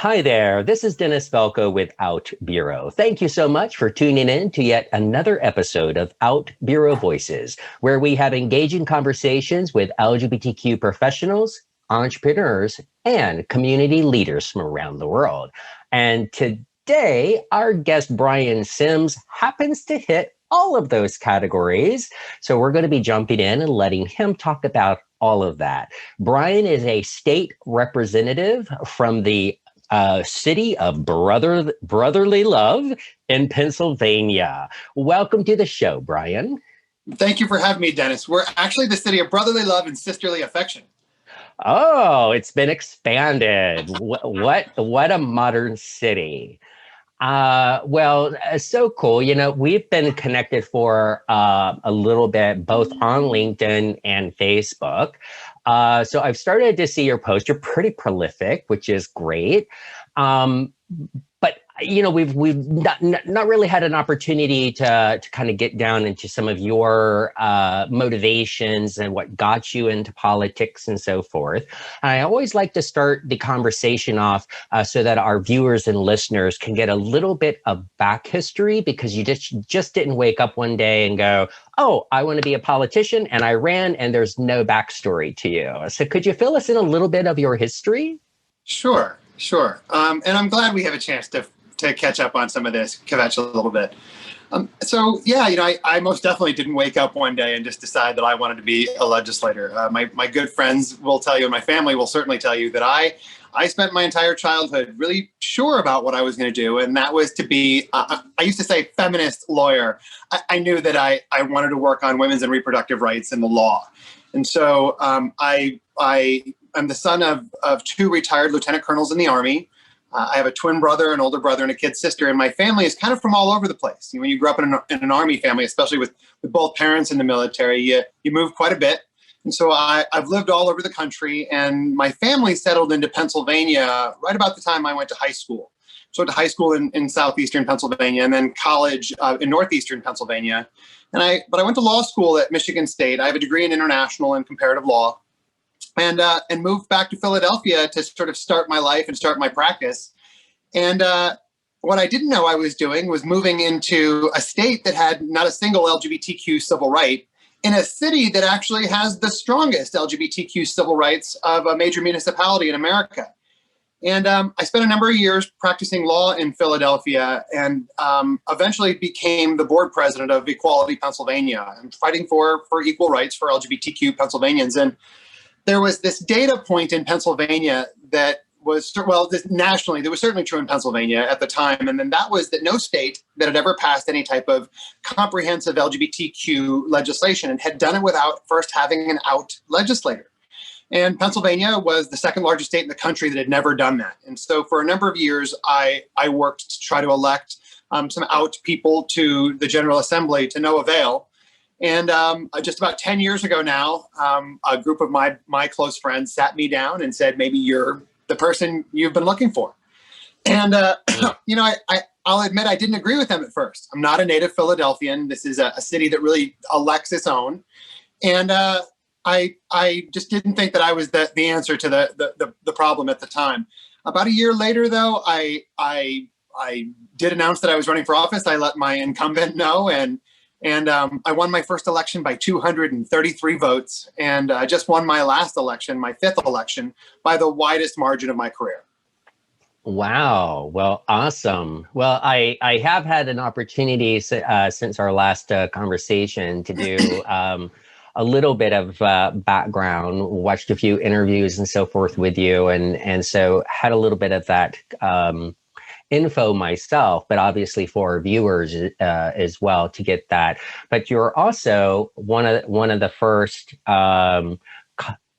Hi there, this is Dennis Velko with Out Bureau. Thank you so much for tuning in to yet another episode of Out Bureau Voices, where we have engaging conversations with LGBTQ professionals, entrepreneurs, and community leaders from around the world. And today, our guest Brian Sims happens to hit all of those categories. So we're going to be jumping in and letting him talk about all of that. Brian is a state representative from the city of brotherly love in Pennsylvania. Welcome to the show, Brian. Thank you for having me, Dennis. We're actually the city of brotherly love and sisterly affection. Oh, it's been expanded. What a modern city. So cool. You know, we've been connected for a little bit, both on LinkedIn and Facebook. So I've started to see your posts. You're pretty prolific, which is great. But you know, we've not really had an opportunity to kind of get down into some of your motivations and what got you into politics and so forth. I always like to start the conversation off so that our viewers and listeners can get a little bit of back history, because you just didn't wake up one day and go, oh, I want to be a politician, and I ran, and there's no backstory to you. So could you fill us in a little bit of your history? Sure. And I'm glad we have a chance to catch up on some of this, kvetch a little bit. I most definitely didn't wake up one day and just decide that I wanted to be a legislator. My good friends will tell you, and my family will certainly tell you, that I spent my entire childhood really sure about what I was going to do, and that was to be, I used to say, feminist lawyer. I knew that I wanted to work on women's and reproductive rights and the law. And so I'm the son of two retired lieutenant colonels in the Army. I have a twin brother, an older brother, and a kid sister, and my family is kind of from all over the place. When you grew up in an Army family, especially with both parents in the military, you move quite a bit. And so I've lived all over the country, and my family settled into Pennsylvania right about the time I went to high school. So I went to high school in southeastern Pennsylvania, and then college in northeastern Pennsylvania. But I went to law school at Michigan State. I have a degree in international and comparative law. And moved back to Philadelphia to sort of start my life and start my practice. And what I didn't know I was doing was moving into a state that had not a single LGBTQ civil right, in a city that actually has the strongest LGBTQ civil rights of a major municipality in America. And I spent a number of years practicing law in Philadelphia, and eventually became the board president of Equality Pennsylvania. I'm fighting for equal rights for LGBTQ Pennsylvanians. And there was this data point in Pennsylvania that was, nationally, that was certainly true in Pennsylvania at the time. And then that was that no state that had ever passed any type of comprehensive LGBTQ legislation and had done it without first having an out legislator. And Pennsylvania was the second largest state in the country that had never done that. And so for a number of years, I worked to try to elect some out people to the General Assembly, to no avail. And just about 10 years ago now, a group of my close friends sat me down and said, maybe you're the person you've been looking for. And, I'll admit I didn't agree with them at first. I'm not a native Philadelphian. This is a city that really elects its own. And I just didn't think that I was the answer to the problem at the time. About a year later, though, I did announce that I was running for office. I let my incumbent know, and I won my first election by 233 votes, and I just won my last election, my fifth election, by the widest margin of my career. Wow. Well, awesome. Well, I have had an opportunity since our last conversation to do a little bit of background, watched a few interviews and so forth with you, and so had a little bit of that info myself, but obviously for our viewers as well to get that. But you're also one of the first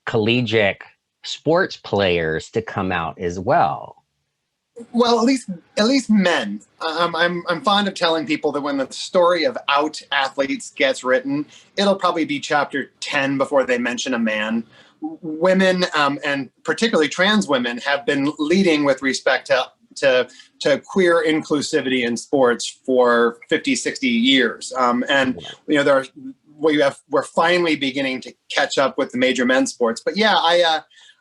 collegiate sports players to come out as well. Well, at least men. I'm fond of telling people that when the story of out athletes gets written, it'll probably be chapter 10 before they mention a man. Women, and particularly trans women, have been leading with respect to queer inclusivity in sports for 50, 60 years. We're finally beginning to catch up with the major men's sports. But yeah,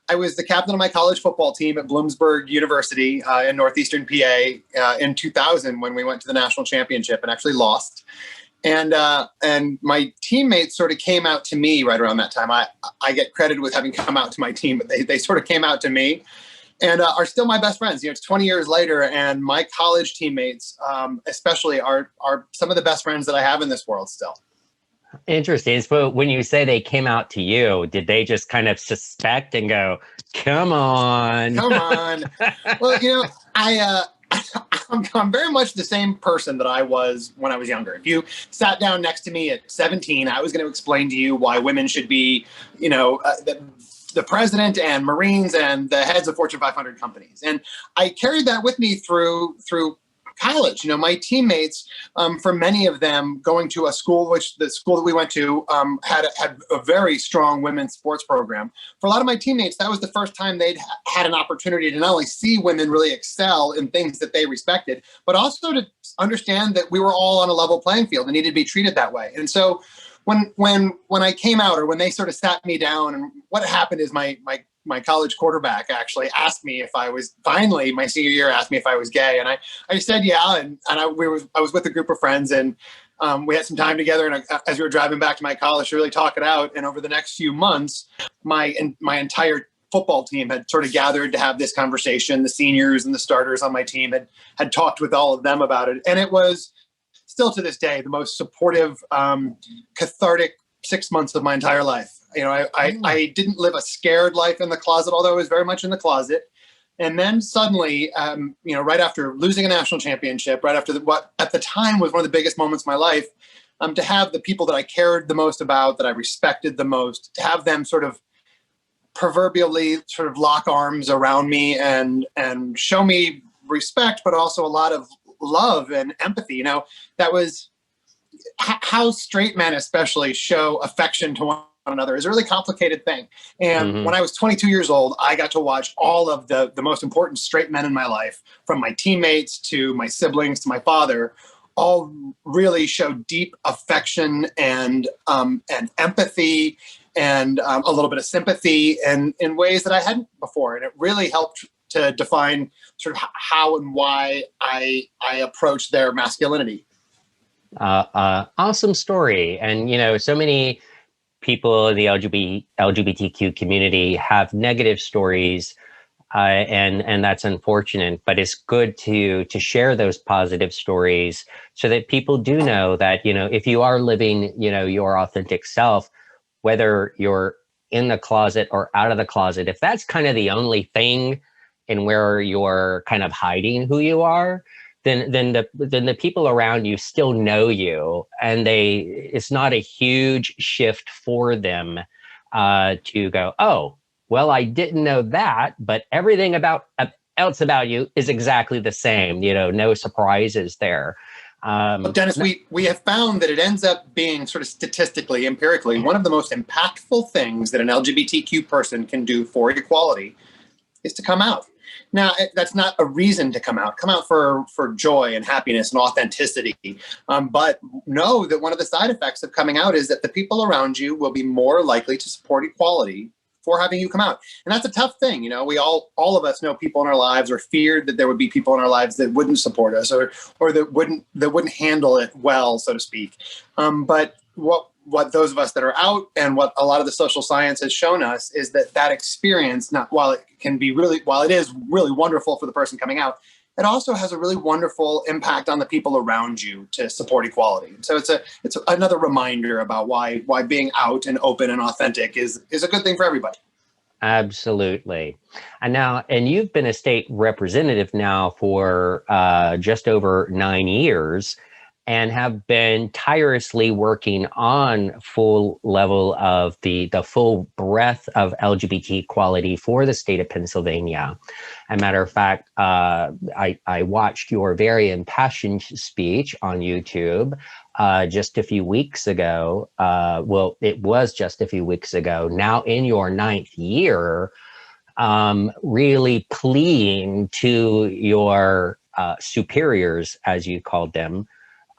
I was the captain of my college football team at Bloomsburg University in northeastern PA in 2000 when we went to the national championship and actually lost. And my teammates sort of came out to me right around that time. I get credited with having come out to my team, but they sort of came out to me and are still my best friends. It's 20 years later, and my college teammates, especially, are some of the best friends that I have in this world still. Interesting. So when you say they came out to you, did they just kind of suspect and go, come on? Come on. Well, I'm very much the same person that I was when I was younger. If you sat down next to me at 17, I was going to explain to you why women should be, the president and Marines and the heads of Fortune 500 companies. And I carried that with me through college. My teammates, for many of them, going to a school, which the school that we went to had a very strong women's sports program. For a lot of my teammates, that was the first time they'd had an opportunity to not only see women really excel in things that they respected, but also to understand that we were all on a level playing field and needed to be treated that way. And so when I came out, or when they sort of sat me down, and what happened is my college quarterback actually asked me if I was, finally my senior year, asked me if I was gay, and I said yeah, and I was with a group of friends, and we had some time together, and as we were driving back to my college to really talk it out. And over the next few months, my entire football team had sort of gathered to have this conversation. The seniors and the starters on my team had talked with all of them about it, and it was still to this day the most supportive, cathartic 6 months of my entire life. I didn't live a scared life in the closet, although I was very much in the closet. And then suddenly, right after losing a national championship, right after what at the time was one of the biggest moments of my life, to have the people that I cared the most about, that I respected the most, to have them sort of proverbially sort of lock arms around me and show me respect, but also a lot of love and empathy. That was how straight men especially show affection to one another is a really complicated thing. And when I was 22 years old, I got to watch all of the most important straight men in my life, from my teammates to my siblings to my father, all really show deep affection and empathy and a little bit of sympathy and in ways that I hadn't before. And it really helped to define sort of how and why I approach their masculinity. Awesome story. And, so many people in the LGBTQ community have negative stories, and that's unfortunate, but it's good to share those positive stories so that people do know that, if you are living, your authentic self, whether you're in the closet or out of the closet, if that's kind of the only thing and where you're kind of hiding who you are, then the people around you still know you, and it's not a huge shift for them to go, oh, well, I didn't know that, but everything else about you is exactly the same. No surprises there. Dennis, we have found that it ends up being sort of statistically, empirically, one of the most impactful things that an LGBTQ person can do for equality is to come out. Now, that's not a reason to come out. Come out for joy and happiness and authenticity. But know that one of the side effects of coming out is that the people around you will be more likely to support equality for having you come out. And that's a tough thing. We all of us know people in our lives, or feared that there would be people in our lives that wouldn't support us or that wouldn't handle it well, so to speak. But what those of us that are out, and what a lot of the social science has shown us, is that experience, while it is really wonderful for the person coming out, it also has a really wonderful impact on the people around you to support equality. So it's another reminder about why being out and open and authentic is a good thing for everybody. Absolutely. And you've been a state representative now for just over 9 years, and have been tirelessly working on full level of the full breadth of LGBT equality for the state of Pennsylvania. As a matter of fact, I watched your very impassioned speech on YouTube just a few weeks ago. Well, it was just a few weeks ago. Now in your 9th year, really pleading to your superiors, as you called them,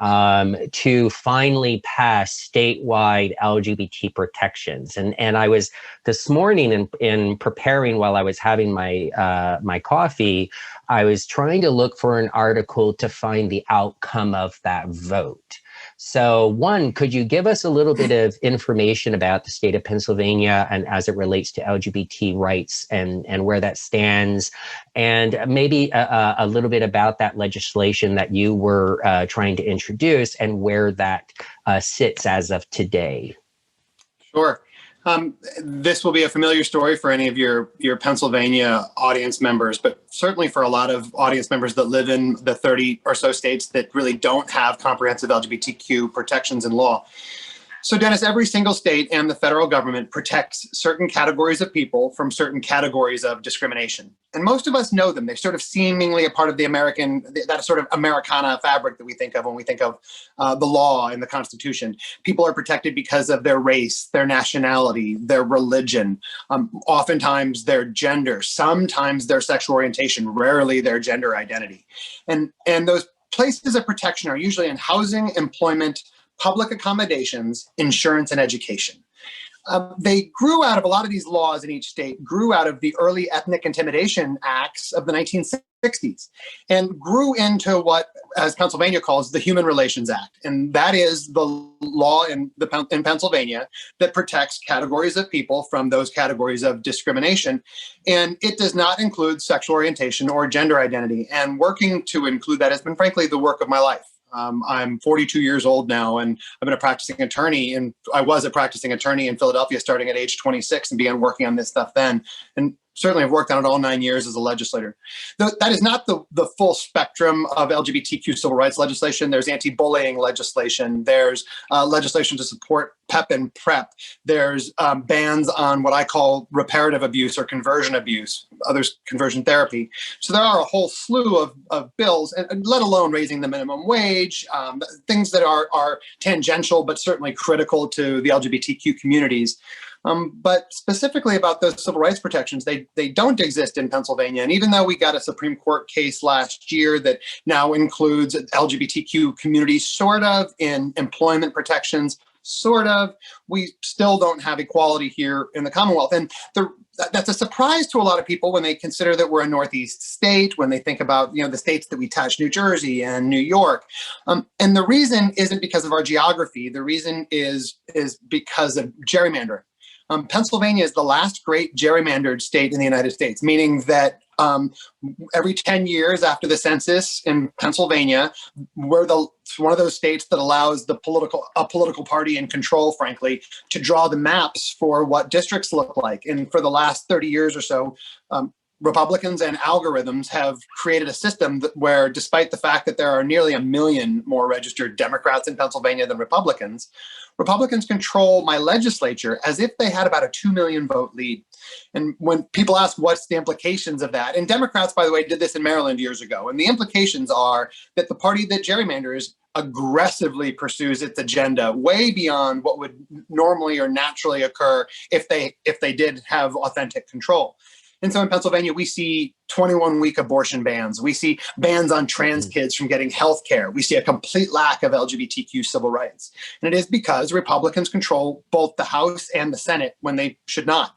to finally pass statewide LGBT protections. And I was this morning in preparing while I was having my coffee, I was trying to look for an article to find the outcome of that vote. So one, could you give us a little bit of information about the state of Pennsylvania and as it relates to LGBT rights and where that stands, and maybe a little bit about that legislation that you were trying to introduce and where that sits as of today? Sure. This will be a familiar story for any of your Pennsylvania audience members, but certainly for a lot of audience members that live in the 30 or so states that really don't have comprehensive LGBTQ protections in law. So Dennis, every single state and the federal government protects certain categories of people from certain categories of discrimination. And most of us know them. They're sort of seemingly a part of the that sort of Americana fabric that we think of when we think of the law and the Constitution. People are protected because of their race, their nationality, their religion, oftentimes their gender, sometimes their sexual orientation, rarely their gender identity. And those places of protection are usually in housing, employment, public accommodations, insurance, and education. They grew out of a lot of these laws in each state, grew out of the early ethnic intimidation acts of the 1960s and grew into what, as Pennsylvania calls, the Human Relations Act. And that is the law in Pennsylvania that protects categories of people from those categories of discrimination. And it does not include sexual orientation or gender identity. And working to include that has been, frankly, the work of my life. I'm 42 years old now, and I've been a practicing attorney, and I was a practicing attorney in Philadelphia starting at age 26 and began working on this stuff then. And certainly I've worked on it all 9 years as a legislator. That is not the full spectrum of LGBTQ civil rights legislation. There's anti-bullying legislation. There's legislation to support PEP and PrEP. There's bans on what I call reparative abuse or conversion abuse, others conversion therapy. So there are a whole slew of bills, and let alone raising the minimum wage, things that are tangential but certainly critical to the LGBTQ communities. But specifically about those civil rights protections, they don't exist in Pennsylvania. And even though we got a Supreme Court case last year that now includes LGBTQ communities sort of in employment protections, sort of, we still don't have equality here in the Commonwealth. And that's a surprise to a lot of people when they consider that we're a Northeast state, when they think about the states that we touch, New Jersey and New York. And the reason isn't because of our geography. The reason is because of gerrymandering. Pennsylvania is the last great gerrymandered state in the United States, meaning that every 10 years after the census in Pennsylvania, we're one of those states that allows a political party in control, frankly, to draw the maps for what districts look like. And for the last 30 years or so, Republicans and algorithms have created a system where, despite the fact that there are nearly 1 million more registered Democrats in Pennsylvania than Republicans control my legislature as if they had about a 2 million vote lead. And when people ask what's the implications of that, and Democrats, by the way, did this in Maryland years ago, and the implications are that the party that gerrymanders aggressively pursues its agenda way beyond what would normally or naturally occur if they did have authentic control. And so in Pennsylvania, we see 21-week abortion bans. We see bans on trans kids from getting health care. We see a complete lack of LGBTQ civil rights. And it is because Republicans control both the House and the Senate when they should not.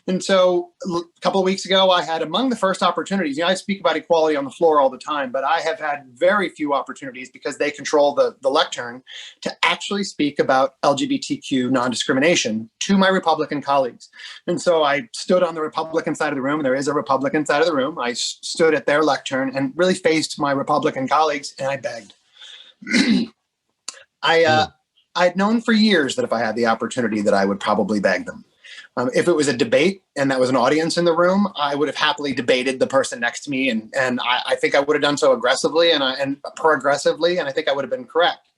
And so a couple of weeks ago, I had among the first opportunities, I speak about equality on the floor all the time, but I have had very few opportunities because they control the lectern to actually speak about LGBTQ non-discrimination to my Republican colleagues. And so I stood on the Republican side of the room. There is a Republican side of the room. I stood at their lectern and really faced my Republican colleagues, and I begged. I'd known for years that if I had the opportunity that I would probably beg them. If it was a debate and that was an audience in the room, I would have happily debated the person next to me. And I think I would have done so aggressively and progressively, and I think I would have been correct.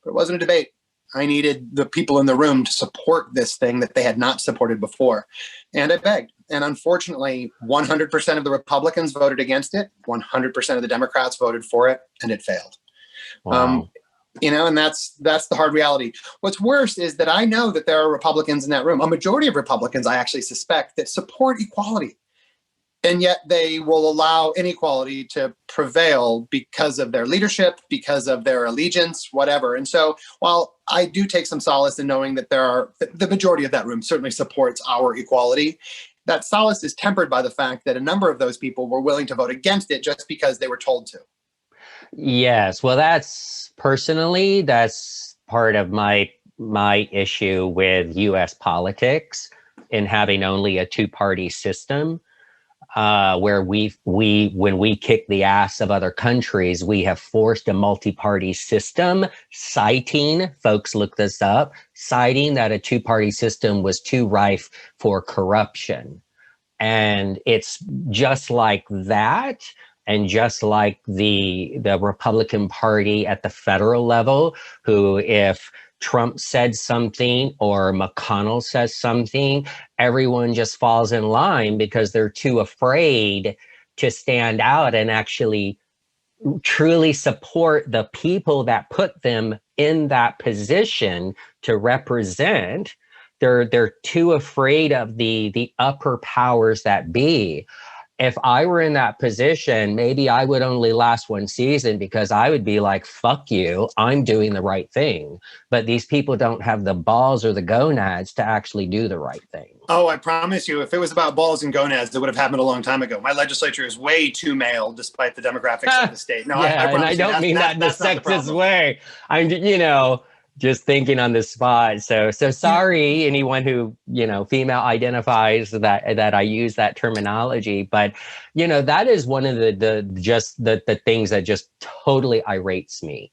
But it wasn't a debate. I needed the people in the room to support this thing that they had not supported before. And I begged. And unfortunately, 100% of the Republicans voted against it. 100% of the Democrats voted for it, and it failed. Wow. And that's the hard reality. What's worse is that I know that there are Republicans in that room, a majority of Republicans, I actually suspect, that support equality. And yet they will allow inequality to prevail because of their leadership, because of their allegiance, whatever. And so while I do take some solace in knowing that the majority of that room certainly supports our equality, that solace is tempered by the fact that a number of those people were willing to vote against it just because they were told to. Yes, well, that's part of my issue with U.S. politics in having only a two-party system, where when we kick the ass of other countries, we have forced a multi-party system, citing, folks look this up, citing that a two-party system was too rife for corruption. And it's just like that. And just like the Republican Party at the federal level, who if Trump said something or McConnell says something, everyone just falls in line because they're too afraid to stand out and actually truly support the people that put them in that position to represent. They're too afraid of the upper powers that be. If I were in that position, maybe I would only last one season because I would be like, fuck you, I'm doing the right thing. But these people don't have the balls or the gonads to actually do the right thing. Oh, I promise you, if it was about balls and gonads, it would have happened a long time ago. My legislature is way too male, despite the demographics of the state. No, yeah, and I don't mean that in a sexist way. I'm, just thinking on the spot. So sorry, anyone who, female identifies that I use that terminology, but that is one of the things that just totally irates me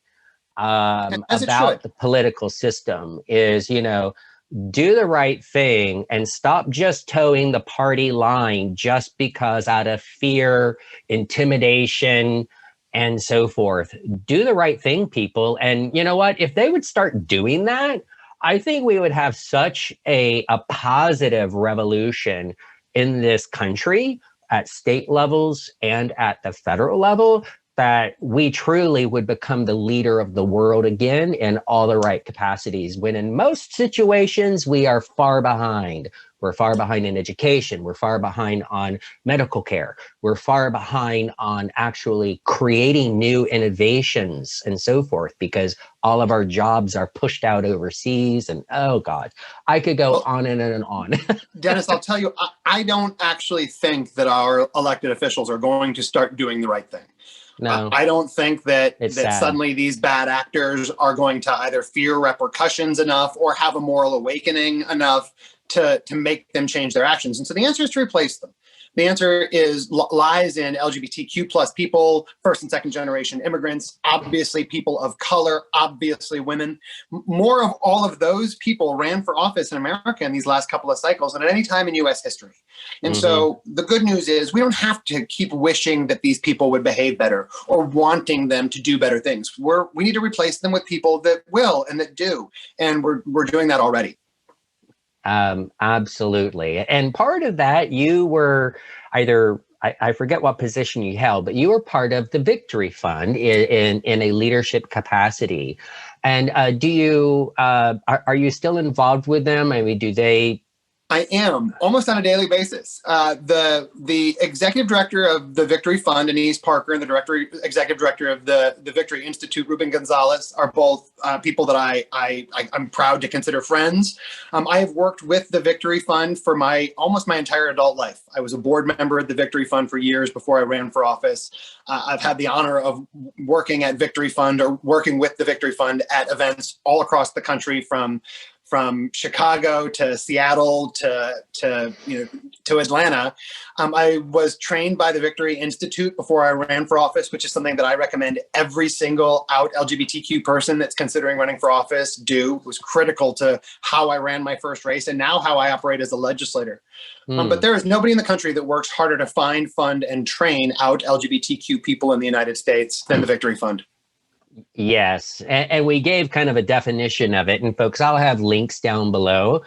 about the political system is, do the right thing and stop just towing the party line just because out of fear, intimidation, and so forth. Do the right thing, people. And you know what? If they would start doing that, I think we would have such a positive revolution in this country at state levels and at the federal level that we truly would become the leader of the world again in all the right capacities, when in most situations we are far behind. We're far behind in education. We're far behind on medical care. We're far behind on actually creating new innovations and so forth, because all of our jobs are pushed out overseas. And oh God, I could go on and on. Dennis, I'll tell you, I don't actually think that our elected officials are going to start doing the right thing. No, I don't think that sad. Suddenly these bad actors are going to either fear repercussions enough or have a moral awakening enough to make them change their actions. And so the answer is to replace them. The answer lies in LGBTQ plus people, first and second generation immigrants, obviously people of color, obviously women. More of all of those people ran for office in America in these last couple of cycles than at any time in U.S. history. And so the good news is we don't have to keep wishing that these people would behave better or wanting them to do better things. We need to replace them with people that will and that do. And we're doing that already. Absolutely. And part of that, you were either, I forget what position you held, but you were part of the Victory Fund in a leadership capacity. And are you still involved with them? I mean, do they? I am, almost on a daily basis. The executive director of the Victory Fund, Anise Parker, and the executive director of the Victory Institute, Ruben Gonzalez, are both people that I'm proud to consider friends. I have worked with the Victory Fund for almost my entire adult life. I was a board member at the Victory Fund for years before I ran for office. I've had the honor of working at Victory Fund or working with the Victory Fund at events all across the country, from Chicago to Seattle to Atlanta. I was trained by the Victory Institute before I ran for office, which is something that I recommend every single out LGBTQ person that's considering running for office do. It was critical to how I ran my first race and now how I operate as a legislator. But there is nobody in the country that works harder to find, fund, and train out LGBTQ people in the United States than the Victory Fund. Yes, and we gave kind of a definition of it. And folks, I'll have links down below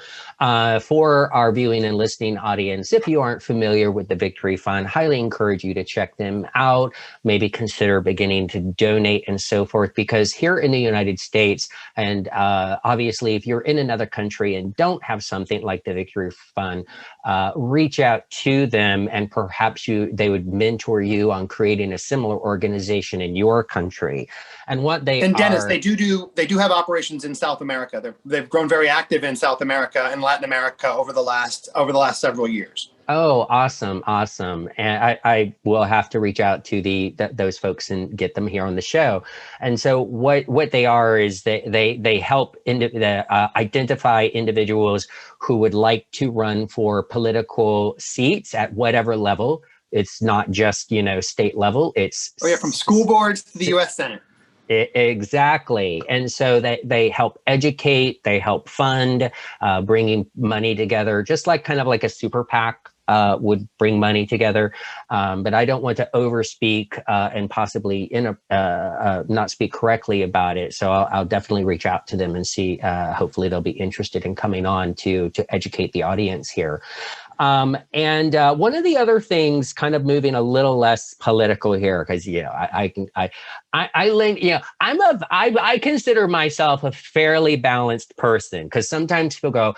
for our viewing and listening audience. If you aren't familiar with the Victory Fund, highly encourage you to check them out. Maybe consider beginning to donate and so forth, because here in the United States, and obviously if you're in another country and don't have something like the Victory Fund, reach out to them, and perhaps they would mentor you on creating a similar organization in your country. And what they And Dennis, are, they do have operations in South America. They've grown very active in South America and Latin America over the last several years. oh, awesome, awesome. And I will have to reach out to those folks and get them here on the show. And so what they are is they help identify individuals who would like to run for political seats at whatever level. It's not just, state level. It's from school boards to the U.S. Senate. Exactly. And so they help educate, they help fund, bringing money together, just like kind of like a super PAC would bring money together. But I don't want to overspeak and possibly not speak correctly about it. So I'll definitely reach out to them and see, hopefully they'll be interested in coming on to educate the audience here. And one of the other things, kind of moving a little less political here, because I consider myself a fairly balanced person, because sometimes people go,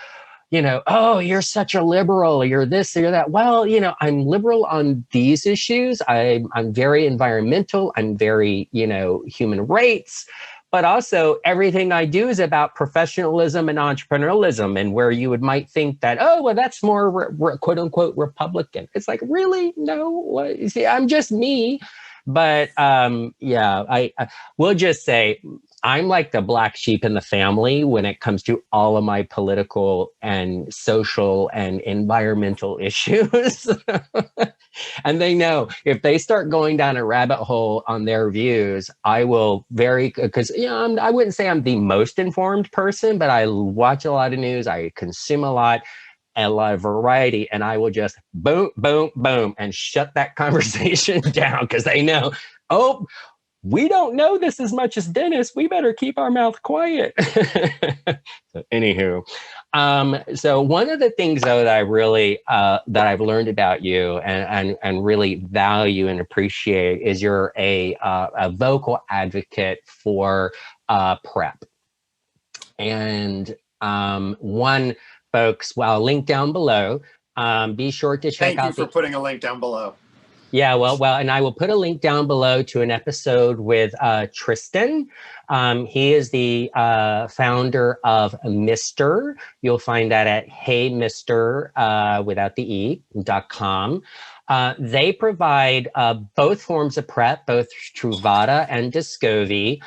oh, you're such a liberal, you're this, you're that. Well, I'm liberal on these issues. I'm very environmental. I'm very, human rights. But also everything I do is about professionalism and entrepreneurialism, and where you might think that, oh, well, that's more quote unquote Republican. It's like, really? No, you see, I'm just me. But I will just say I'm like the black sheep in the family when it comes to all of my political and social and environmental issues. And they know if they start going down a rabbit hole on their views, I will because I wouldn't say I'm the most informed person, but I watch a lot of news, I consume a lot of variety, and I will just boom, boom, boom, and shut that conversation down, because they know, oh, we don't know this as much as Dennis. We better keep our mouth quiet. So, anywho, so one of the things though that I really that I've learned about you and really value and appreciate is you're a vocal advocate for PrEP. And folks, well, I'll link down below. Be sure to check out. Thank you for putting a link down below. Yeah, well, and I will put a link down below to an episode with Tristan. He is the founder of Mr. You'll find that at heymister without the E.com. They provide both forms of PrEP, both Truvada and Descovy.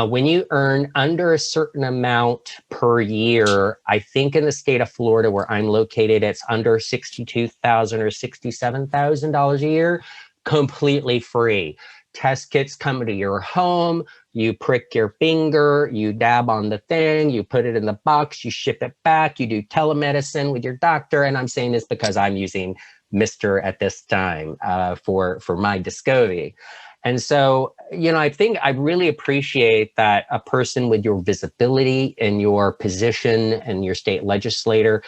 When you earn under a certain amount per year, I think in the state of Florida where I'm located, it's under $62,000 or $67,000 a year, completely free. Test kits come to your home, you prick your finger, you dab on the thing, you put it in the box, you ship it back, you do telemedicine with your doctor. And I'm saying this because I'm using Mr. at this time for my Descovy. And so, I think I really appreciate that a person with your visibility and your position and your state legislation,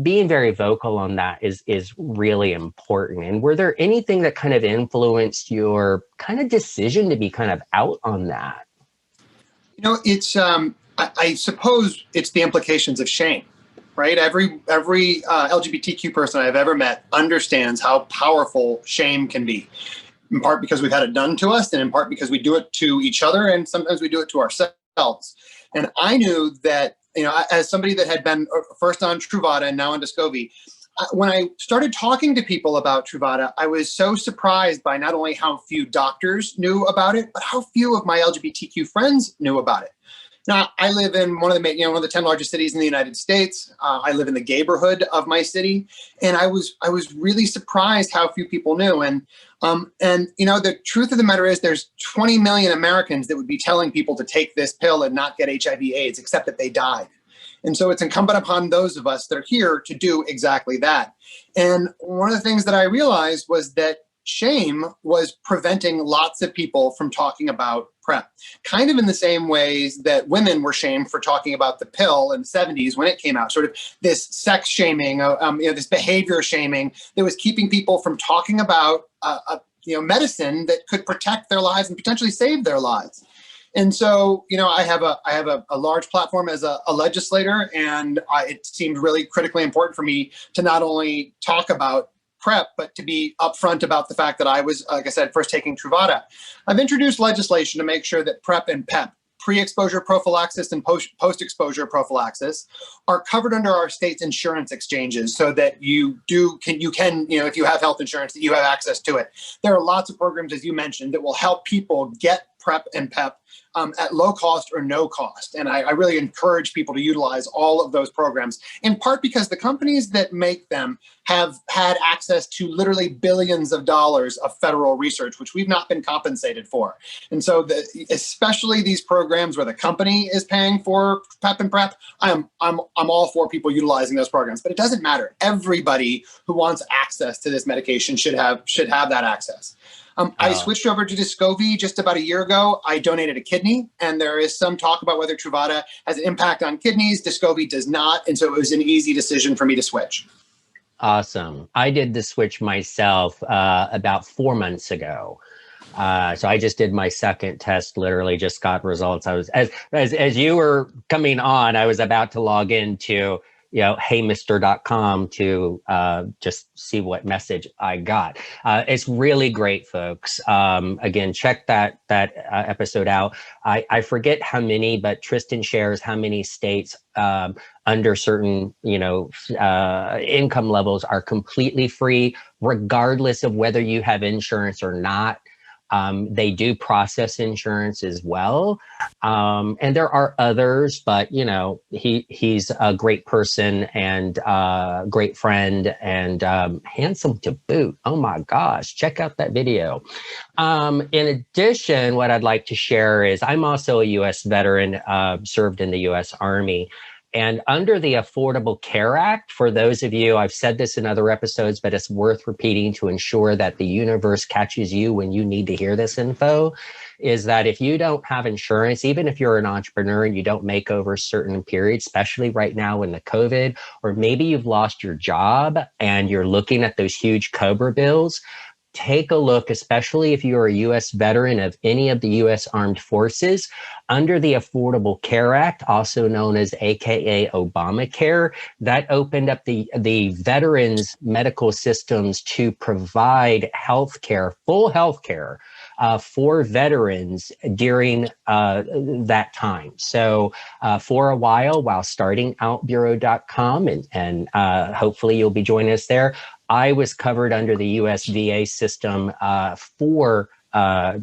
being very vocal on that is really important. And were there anything that kind of influenced your kind of decision to be kind of out on that? It's I suppose it's the implications of shame. Right? Every LGBTQ person I've ever met understands how powerful shame can be, in part because we've had it done to us, and in part because we do it to each other, and sometimes we do it to ourselves. And I knew that, as somebody that had been first on Truvada and now on Descovy, when I started talking to people about Truvada, I was so surprised by not only how few doctors knew about it, but how few of my LGBTQ friends knew about it. Now, I live in one of the 10 largest cities in the United States. I live in the neighborhood of my city, and I was really surprised how few people knew. And the truth of the matter is, there's 20 million Americans that would be telling people to take this pill and not get HIV/AIDS, except that they died. And so it's incumbent upon those of us that are here to do exactly that. And one of the things that I realized was that shame was preventing lots of people from talking about PrEP, kind of in the same ways that women were shamed for talking about the pill in the 70s when it came out, sort of this sex shaming, this behavior shaming that was keeping people from talking about medicine that could protect their lives and potentially save their lives. And so, I have a large platform as a legislator, and it seemed really critically important for me to not only talk about PrEP, but to be upfront about the fact that I was, like I said, first taking Truvada. I've introduced legislation to make sure that PrEP and PEP, pre-exposure prophylaxis and post-exposure prophylaxis, are covered under our state's insurance exchanges, so that you can, if you have health insurance, that you have access to it. There are lots of programs, as you mentioned, that will help people get PrEP and PEP at low cost or no cost. And I really encourage people to utilize all of those programs, in part because the companies that make them have had access to literally billions of dollars of federal research, which we've not been compensated for. And so especially these programs where the company is paying for PEP and PrEP, I'm all for people utilizing those programs. But it doesn't matter. Everybody who wants access to this medication should have that access. I switched over to Descovy just about a year ago. I donated a kidney, and there is some talk about whether Truvada has an impact on kidneys. Descovy does not, and so it was an easy decision for me to switch. Awesome. I did the switch myself about 4 months ago. So I just did my second test, literally just got results. I was, as you were coming on, I was about to log into heymister.com to just see what message I got. It's really great, folks. Again, check that episode out. I forget how many, but Tristan shares how many states under certain income levels are completely free, regardless of whether you have insurance or not. They do process insurance as well. And there are others, but he's a great person and great friend and handsome to boot. Oh my gosh, check out that video. In addition, what I'd like to share is I'm also a U.S. veteran, served in the U.S. Army. And under the Affordable Care Act, for those of you, I've said this in other episodes, but it's worth repeating to ensure that the universe catches you when you need to hear this info, is that if you don't have insurance, even if you're an entrepreneur and you don't make over a certain period, especially right now in the COVID, or maybe you've lost your job and you're looking at those huge COBRA bills, take a look, especially if you're a U.S. veteran of any of the U.S. Armed Forces, under the Affordable Care Act, also known as AKA Obamacare, that opened up the veterans' medical systems to provide healthcare, full healthcare, for veterans during that time. So for a while starting outbureau.com, and hopefully you'll be joining us there, I was covered under the US VA system for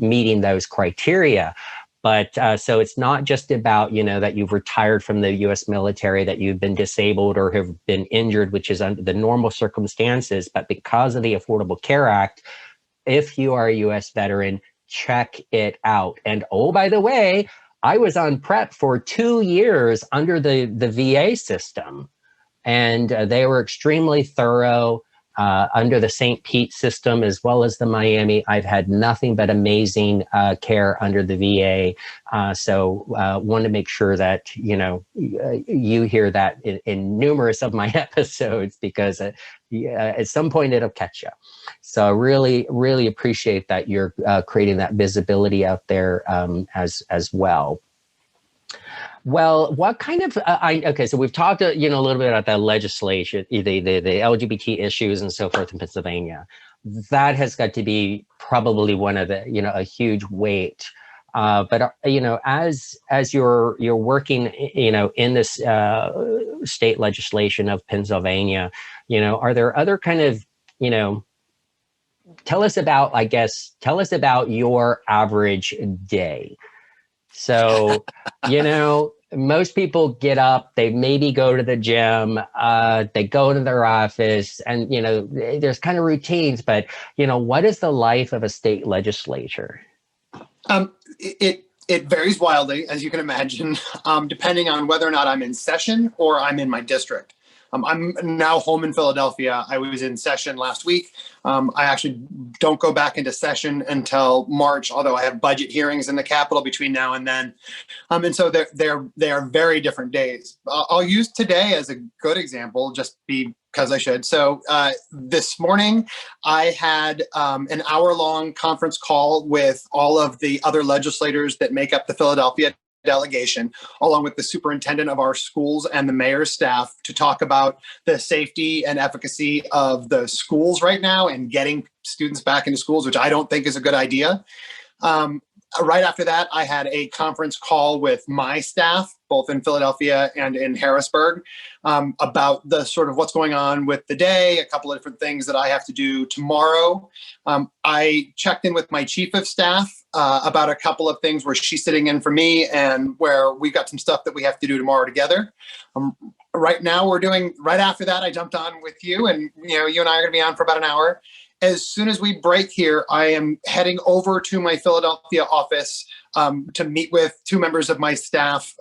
meeting those criteria. But so it's not just about, that you've retired from the US military, that you've been disabled or have been injured, which is under the normal circumstances. But because of the Affordable Care Act, if you are a US veteran, check it out. And oh, by the way, I was on PrEP for 2 years under the VA system. And they were extremely thorough. Under the St. Pete system, as well as the Miami, I've had nothing but amazing care under the VA. So want to make sure that, you hear that in numerous of my episodes, because at some point it'll catch you. So really, really appreciate that you're creating that visibility out there as well. Well, what kind of, okay, so we've talked, a little bit about the legislation, the LGBT issues and so forth in Pennsylvania. That has got to be probably one of the, a huge weight. But as you're working, in this state legislation of Pennsylvania, are there other kind of, tell us about your average day. So, most people get up, they maybe go to the gym, they go to their office, and, there's kind of routines, but, what is the life of a state legislature? It varies wildly, as you can imagine, depending on whether or not I'm in session or I'm in my district. I'm now home in Philadelphia. I was in session last week. I actually don't go back into session until March, although I have budget hearings in the Capitol between now and then. And so they are very different days. I'll use today as a good example, just because I should. So this morning, I had an hour-long conference call with all of the other legislators that make up the Philadelphia delegation, along with the superintendent of our schools and the mayor's staff, to talk about the safety and efficacy of the schools right now and getting students back into schools, which I don't think is a good idea. Right after that, I had a conference call with my staff, both in Philadelphia and in Harrisburg, about the sort of what's going on with the day, a couple of different things that I have to do tomorrow. I checked in with my chief of staff about a couple of things where she's sitting in for me and where we've got some stuff that we have to do tomorrow together. Right now, right after that, I jumped on with you, and you and I are going to be on for about an hour. As soon as we break here, I am heading over to my Philadelphia office to meet with two members of my staff,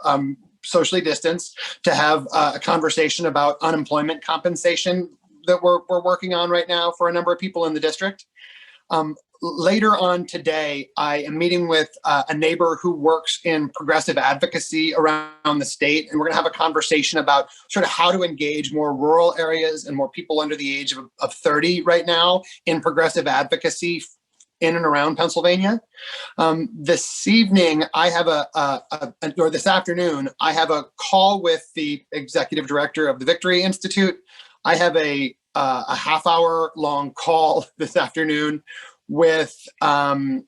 socially distanced, to have a conversation about unemployment compensation that we're working on right now for a number of people in the district. Later on today, I am meeting with a neighbor who works in progressive advocacy around the state, and we're going to have a conversation about sort of how to engage more rural areas and more people under the age of 30 right now in progressive advocacy in and around Pennsylvania. This evening, I have or this afternoon, I have a call with the executive director of the Victory Institute. I have a half-hour long call this afternoon with the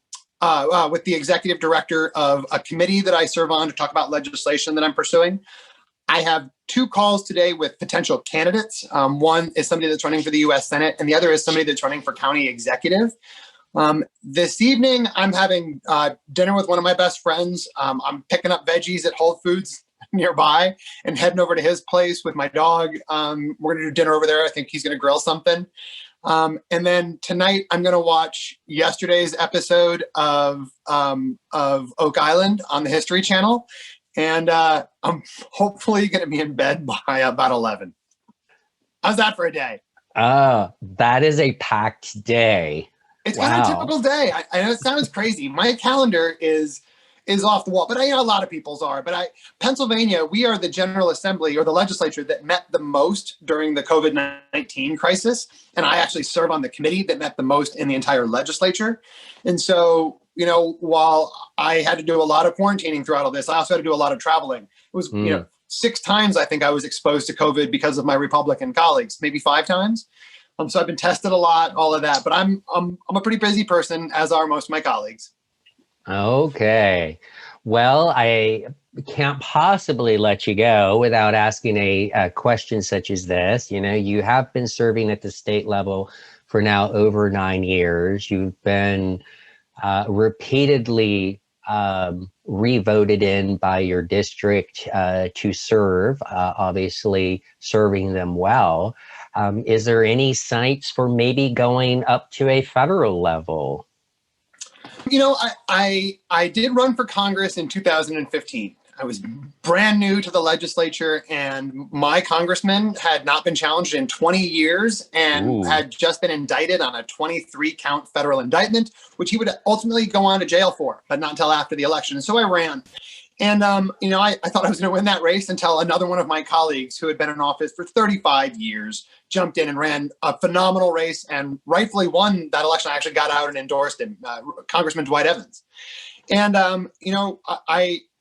executive director of a committee that I serve on to talk about legislation that I'm pursuing. I have two calls today with potential candidates. One is somebody that's running for the U.S. Senate, and the other is somebody that's running for county executive. This evening, I'm having dinner with one of my best friends. I'm picking up veggies at Whole Foods nearby and heading over to his place with my dog. We're going to do dinner over there. I think he's going to grill something. And then tonight, I'm going to watch yesterday's episode of Oak Island on the History Channel. And I'm hopefully going to be in bed by about 11. How's that for a day? That is a packed day. It's kind of a typical day. I know it sounds crazy. My calendar is off the wall, but a lot of people's are. But Pennsylvania, we are the General Assembly or the legislature that met the most during the COVID-19 crisis. And I actually serve on the committee that met the most in the entire legislature. And so, while I had to do a lot of quarantining throughout all this, I also had to do a lot of traveling. It was, 6 times I think I was exposed to COVID because of my Republican colleagues, maybe 5 times. So I've been tested a lot, all of that. But I'm a pretty busy person, as are most of my colleagues. Okay. Well, I can't possibly let you go without asking a question such as this. You have been serving at the state level for now over 9 years. You've been repeatedly re-voted in by your district to serve, obviously serving them well. Is there any sights for maybe going up to a federal level? I did run for Congress in 2015. I was brand new to the legislature, and my congressman had not been challenged in 20 years and had just been indicted on a 23-count federal indictment, which he would ultimately go on to jail for, but not until after the election. And so I ran. And, I thought I was going to win that race until another one of my colleagues who had been in office for 35 years jumped in and ran a phenomenal race and rightfully won that election. I actually got out and endorsed him, Congressman Dwight Evans. And,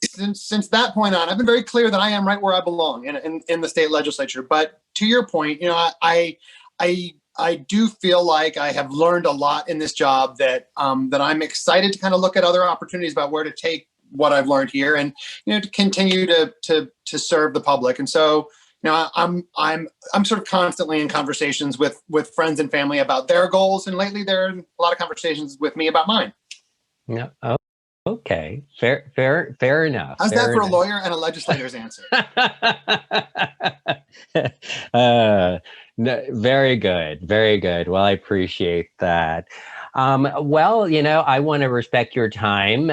since that point on, I've been very clear that I am right where I belong in the state legislature. But to your point, I do feel like I have learned a lot in this job that I'm excited to kind of look at other opportunities about where to take what I've learned here and, to continue to serve the public. And so, I'm sort of constantly in conversations with friends and family about their goals. And lately there are a lot of conversations with me about mine. Yeah. Oh, okay. Fair enough. How's that for a lawyer and a legislator's answer? No, very good. Very good. Well, I appreciate that. Well, I want to respect your time.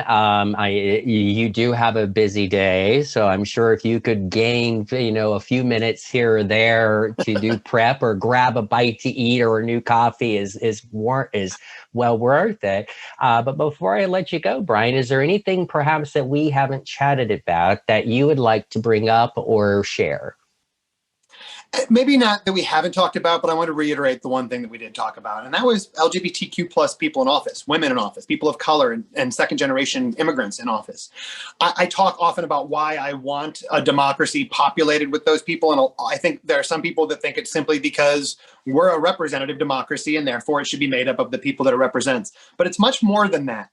You do have a busy day, so I'm sure if you could gain, a few minutes here or there to do prep or grab a bite to eat or a new coffee is well worth it. But before I let you go, Brian, is there anything perhaps that we haven't chatted about that you would like to bring up or share? Maybe not that we haven't talked about, but I want to reiterate the one thing that we did talk about, and that was LGBTQ plus people in office, women in office, people of color, and second generation immigrants in office. I talk often about why I want a democracy populated with those people, and I think there are some people that think it's simply because we're a representative democracy and therefore it should be made up of the people that it represents. But it's much more than that.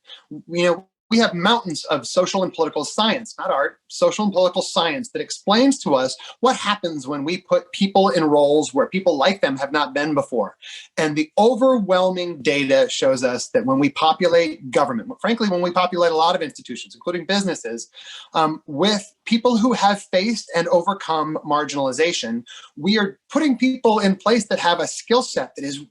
We have mountains of social and political science, not art, social and political science that explains to us what happens when we put people in roles where people like them have not been before. And the overwhelming data shows us that when we populate government, frankly, when we populate a lot of institutions, including businesses, with people who have faced and overcome marginalization, we are putting people in place that have a skill set that is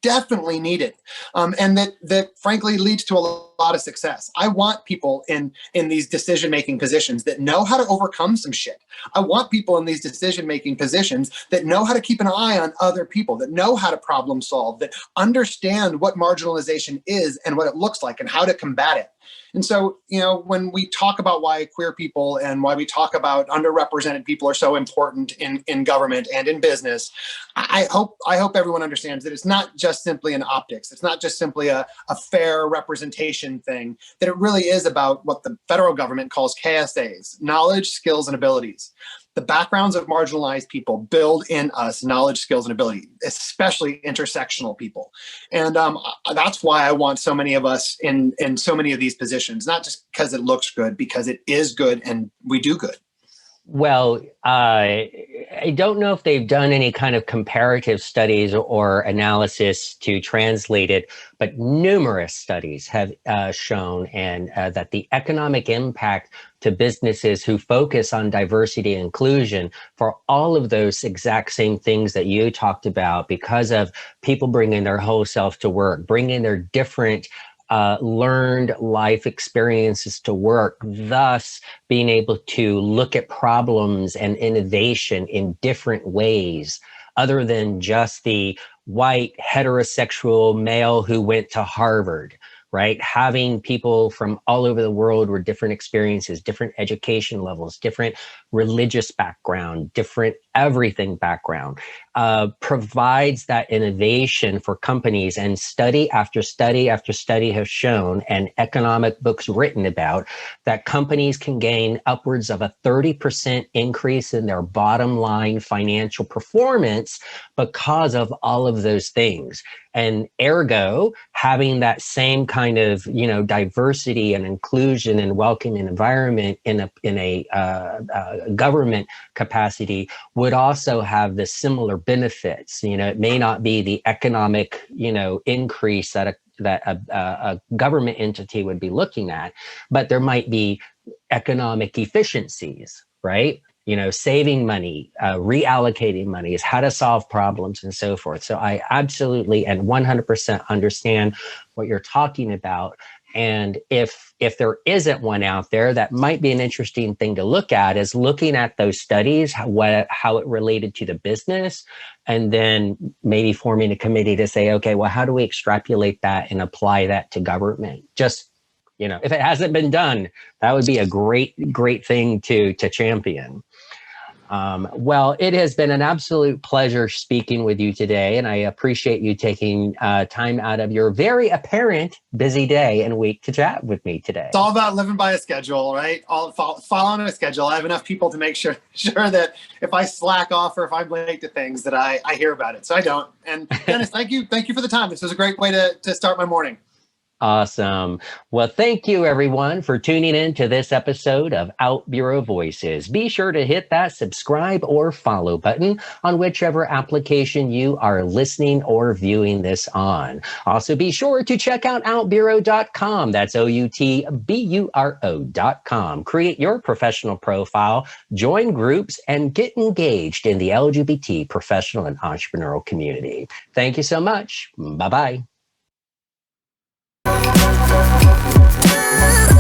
definitely needed, and that frankly leads to a lot of success. I want people in these decision-making positions that know how to overcome some shit. I want people in these decision-making positions that know how to keep an eye on other people, that know how to problem solve, that understand what marginalization is and what it looks like and how to combat it. And so, when we talk about why queer people and why we talk about underrepresented people are so important in government and in business, I hope everyone understands that it's not just simply an optics. It's not just simply a fair representation thing, that it really is about what the federal government calls KSAs, knowledge, skills, and abilities. The backgrounds of marginalized people build in us knowledge, skills, and ability, especially intersectional people. And that's why I want so many of us in so many of these positions, not just because it looks good, because it is good and we do good. Well, I don't know if they've done any kind of comparative studies or analysis to translate it, but numerous studies have shown that the economic impact to businesses who focus on diversity and inclusion for all of those exact same things that you talked about, because of people bringing their whole self to work, bringing their different learned life experiences to work, thus being able to look at problems and innovation in different ways, other than just the white heterosexual male who went to Harvard, right? Having people from all over the world with different experiences, different education levels, different religious background, different everything background, provides that innovation for companies. And study after study after study have shown, and economic books written about, that companies can gain upwards of a 30% increase in their bottom line financial performance because of all of those things. And ergo, having that same kind of, diversity and inclusion and welcoming environment in a government capacity would also have the similar benefits. It may not be the economic, increase that a government entity would be looking at, but there might be economic efficiencies, right? Saving money, reallocating money, is how to solve problems and so forth. So I absolutely and 100% understand what you're talking about. And if there isn't one out there, that might be an interesting thing to look at, is looking at those studies, how it related to the business, and then maybe forming a committee to say, okay, well, how do we extrapolate that and apply that to government? Just, if it hasn't been done, that would be a great thing to champion. Well, it has been an absolute pleasure speaking with you today, and I appreciate you taking time out of your very apparent busy day and week to chat with me today. It's all about living by a schedule, right? Following a schedule. I have enough people to make sure that if I slack off or if I'm late to things, that I hear about it. So I don't. And Dennis, thank you for the time. This was a great way to start my morning. Awesome. Well, thank you everyone for tuning in to this episode of Out Bureau Voices. Be sure to hit that subscribe or follow button on whichever application you are listening or viewing this on. Also, be sure to check out outbureau.com. That's outburo.com. Create your professional profile, join groups, and get engaged in the LGBT professional and entrepreneurial community. Thank you so much. Bye-bye. love.